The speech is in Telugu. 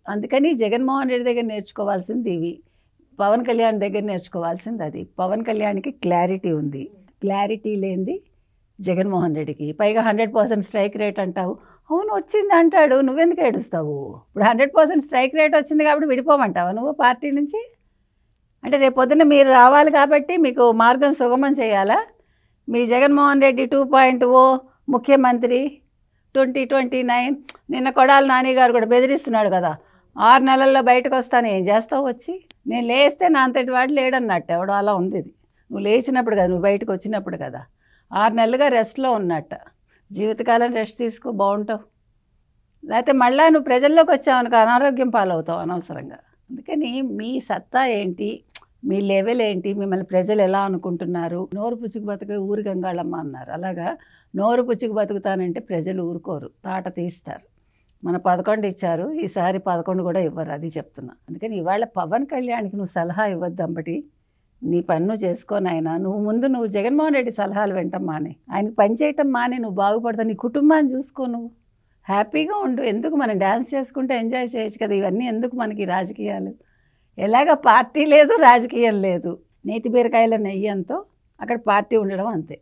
అందుకని జగన్మోహన్ రెడ్డి దగ్గర నేర్చుకోవాల్సింది ఇవి, పవన్ కళ్యాణ్ దగ్గర నేర్చుకోవాల్సింది అది. పవన్ కళ్యాణ్కి క్లారిటీ ఉంది, క్లారిటీ లేనిది జగన్మోహన్ రెడ్డికి. పైగా 100% స్ట్రైక్ రేట్ అంటావు. అవును వచ్చింది అంటాడు, నువ్వెందుకు ఏడుస్తావు? ఇప్పుడు 100% స్ట్రైక్ రేట్ వచ్చింది కాబట్టి విడిపోమంటావా నువ్వు పార్టీ నుంచి? అంటే రేపు పొద్దున్న మీరు రావాలి కాబట్టి మీకు మార్గం సుగమం చేయాలా? మీ జగన్మోహన్ రెడ్డి 2.0 ముఖ్యమంత్రి 2029, నిన్న కొడాలి నాని గారు కూడా బెదిరిస్తున్నాడు కదా, 6 నెలల్లో బయటకు వస్తాను. ఏం చేస్తావు వచ్చి? నేను లేస్తే నా అంతటి వాడు లేడన్నట్టు ఎవడో అలా ఉంది ఇది. నువ్వు లేచినప్పుడు కదా, నువ్వు బయటకు వచ్చినప్పుడు కదా. 6 నెలలుగా రెస్ట్లో ఉన్నట్ట. జీవితకాలం రెస్ట్ తీసుకో, బాగుంటావు. లేకపోతే మళ్ళీ నువ్వు ప్రజల్లోకి వచ్చావనుకో అనారోగ్యం పాలవుతావు అనవసరంగా. అందుకని మీ సత్తా ఏంటి, మీ లెవెల్ ఏంటి, మిమ్మల్ని ప్రజలు ఎలా అనుకుంటున్నారు? నోరు పుచ్చుకు బతుకు ఊరి గంగాళమ్మ అన్నారు. అలాగా నోరు పుచ్చుకు బతుకుతానంటే ప్రజలు ఊరుకోరు, తాట తీస్తారు. మన 11 ఇచ్చారు, ఈసారి 11 కూడా ఇవ్వరు, అది చెప్తున్నా. అందుకని ఇవాళ పవన్ కళ్యాణ్కి నువ్వు సలహా ఇవ్వద్దంబటి, నీ పన్ను చేసుకోనైనా నువ్వు జగన్మోహన్ రెడ్డి సలహాలు వింటాం మానే, ఆయనకి పని చేయటం మానే, నువ్వు బాగుపడతావు. నీ కుటుంబాన్ని చూసుకో, నువ్వు హ్యాపీగా ఉండు. ఎందుకు మనం డ్యాన్స్ చేసుకుంటే ఎంజాయ్ చేయొచ్చు కదా, ఇవన్నీ ఎందుకు మనకి రాజకీయాలు? ఎలాగ పార్టీ లేదు, రాజకీయం లేదు, నేతి బీరకాయల నెయ్యి అంతో అక్కడ పార్టీ ఉండడం అంతే.